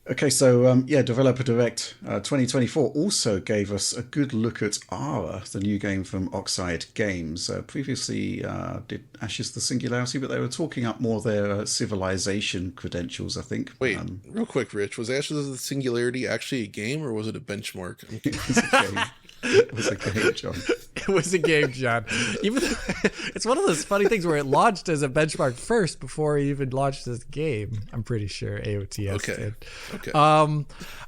Okay, so yeah, Developer Direct 2024 also gave us a good look at Ara, the new game from Oxide Games. Previously did Ashes the Singularity, but they were talking up more their civilization credentials, I think. Wait, real quick, Rich, was Ashes of the Singularity actually a game or was it a benchmark? I'm It was a game. It was a game, John. It was a game, John. Even though, it's one of those funny things where it launched as a benchmark first before it even launched as a game. I'm pretty sure AOTS did. Okay.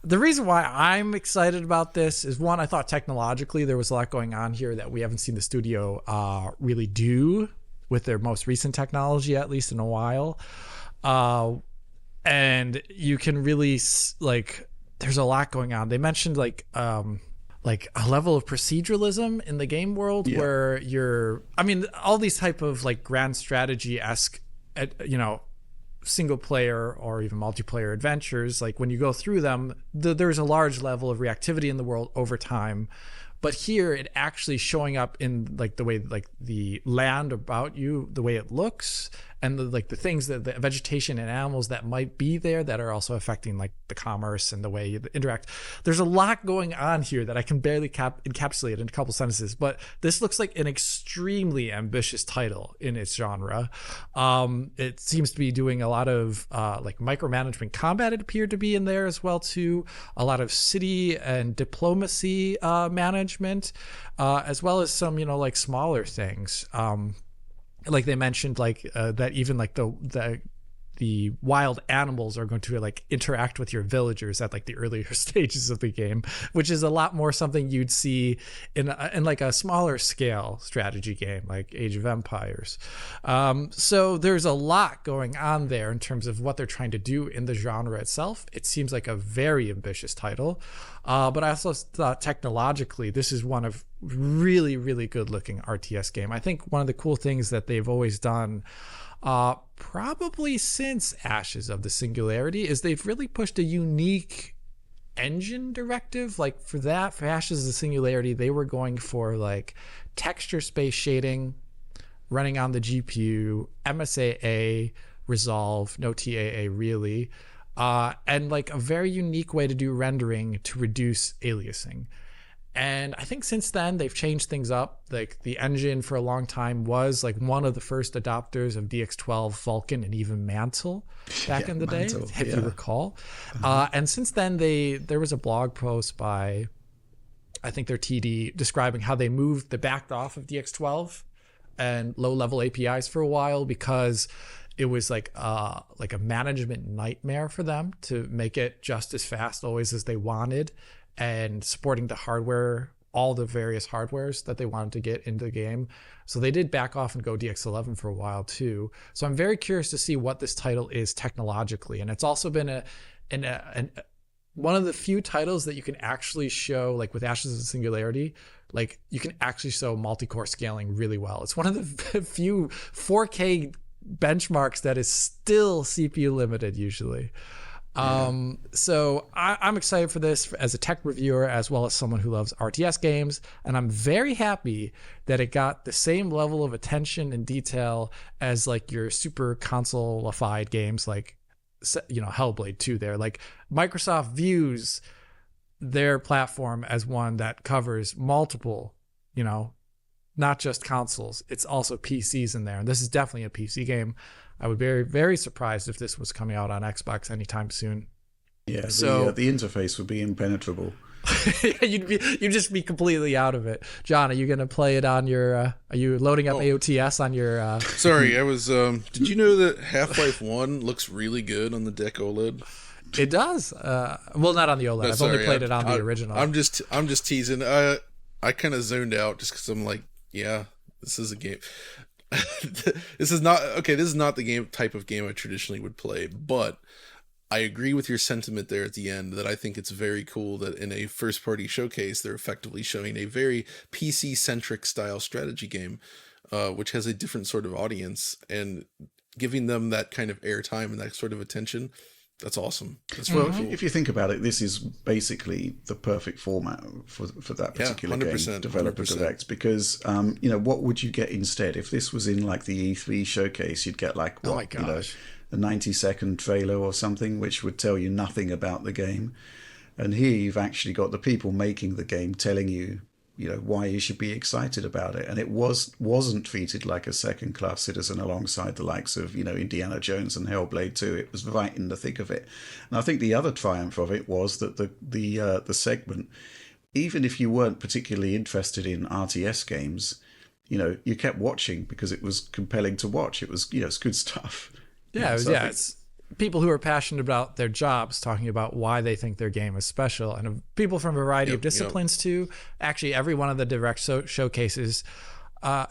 The reason why I'm excited about this is, one, I thought technologically there was a lot going on here that we haven't seen the studio really do with their most recent technology, at least in a while. And you can really there's a lot going on. They mentioned like a level of proceduralism in the game world where all these type of like grand strategy-esque, single player or even multiplayer adventures, like when you go through them, there's a large level of reactivity in the world over time. But here it actually showing up in like the way like the land about you, the way it looks, and the things that the vegetation and animals that might be there that are also affecting like the commerce and the way you interact. There's a lot going on here that I can barely encapsulate in a couple sentences, but this looks like an extremely ambitious title in its genre. It seems to be doing a lot of like micromanagement combat, it appeared to be in there as well too, a lot of city and diplomacy management, as well as some like smaller things. Like they mentioned, that even like the wild animals are going to like interact with your villagers at like the earlier stages of the game, which is a lot more something you'd see in like a smaller scale strategy game like Age of Empires. So there's a lot going on there in terms of what they're trying to do in the genre itself. It seems like a very ambitious title, but I also thought technologically this is one of really, really good looking RTS game. I think one of the cool things that they've always done, probably since Ashes of the Singularity, is they've really pushed a unique engine directive. Like for Ashes of the Singularity, they were going for like texture space shading running on the GPU, MSAA, Resolve, no TAA really, and like a very unique way to do rendering to reduce aliasing. And I think since then they've changed things up. Like the engine for a long time was like one of the first adopters of DX12, Vulkan, and even Mantle back in the Mantle, day, if you recall. And since then there was a blog post by, I think their TD, describing how they backed off of DX12 and low level APIs for a while because it was like a management nightmare for them to make it just as fast always as they wanted, and supporting the hardware, all the various hardwares that they wanted to get into the game. So they did back off and go DX11 for a while too. So I'm very curious to see what this title is technologically. And it's also been one of the few titles that you can actually show, like with Ashes of the Singularity, like you can actually show multi-core scaling really well. It's one of the few 4K benchmarks that is still CPU limited usually. So I'm excited for this as a tech reviewer, as well as someone who loves RTS games. And I'm very happy that it got the same level of attention and detail as like your super console-ified games like, Hellblade 2 there. Like Microsoft views their platform as one that covers multiple, not just consoles. It's also PCs in there. And this is definitely a PC game. I would be very, very surprised if this was coming out on Xbox anytime soon. Yeah, so the interface would be impenetrable. You'd just be completely out of it. John, are you going to play it on your? Are you loading up AOTS on your? Sorry, I was. Did you know that Half-Life 1 looks really good on the deck OLED? It does. Well, not on the OLED. I've only played it on the original. I'm just teasing. I kind of zoned out just because I'm like, yeah, this is a game. This is not the type of game I traditionally would play, but I agree with your sentiment there at the end that I think it's very cool that in a first party showcase they're effectively showing a very PC centric style strategy game, which has a different sort of audience, and giving them that kind of airtime and that sort of attention. That's awesome. That's really cool. If you think about it, this is basically the perfect format for that particular game, Developer 100%. Direct, because what would you get instead? If this was in like the E3 showcase, you'd get like what? Oh my gosh. a 90-second trailer or something, which would tell you nothing about the game. And here you've actually got the people making the game telling you, why you should be excited about it. And it wasn't treated like a second-class citizen alongside the likes of, Indiana Jones and Hellblade 2. It was right in the thick of it. And I think the other triumph of it was that the segment, even if you weren't particularly interested in RTS games, you kept watching because it was compelling to watch. It was, it's good stuff. Yeah, it's people who are passionate about their jobs talking about why they think their game is special, and people from a variety of disciplines too. Actually, every one of the direct showcases,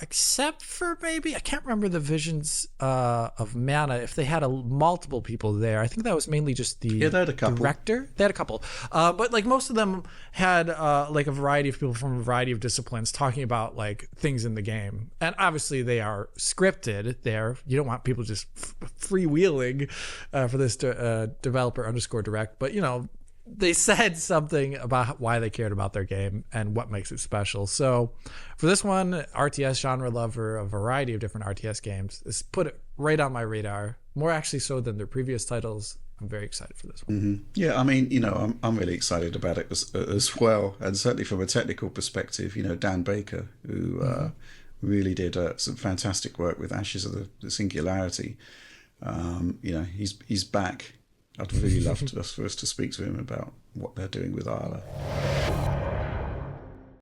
except for maybe, I can't remember the Visions of Mana, if they had multiple people there. I think that was mainly just the they had a couple. Director. They had a couple. But like most of them had like a variety of people from a variety of disciplines talking about like things in the game. And obviously they are scripted there. You don't want people just freewheeling for this developer _ direct. But, they said something about why they cared about their game and what makes it special. So for this one, RTS genre lover, a variety of different RTS games, this put it right on my radar, more actually so than their previous titles. I'm very excited for this one. Mm-hmm. Yeah, I mean, I'm really excited about it as well. And certainly from a technical perspective, Dan Baker, who really did some fantastic work with Ashes of the Singularity. He's back. I'd really love for us to speak to him about what they're doing with Arla.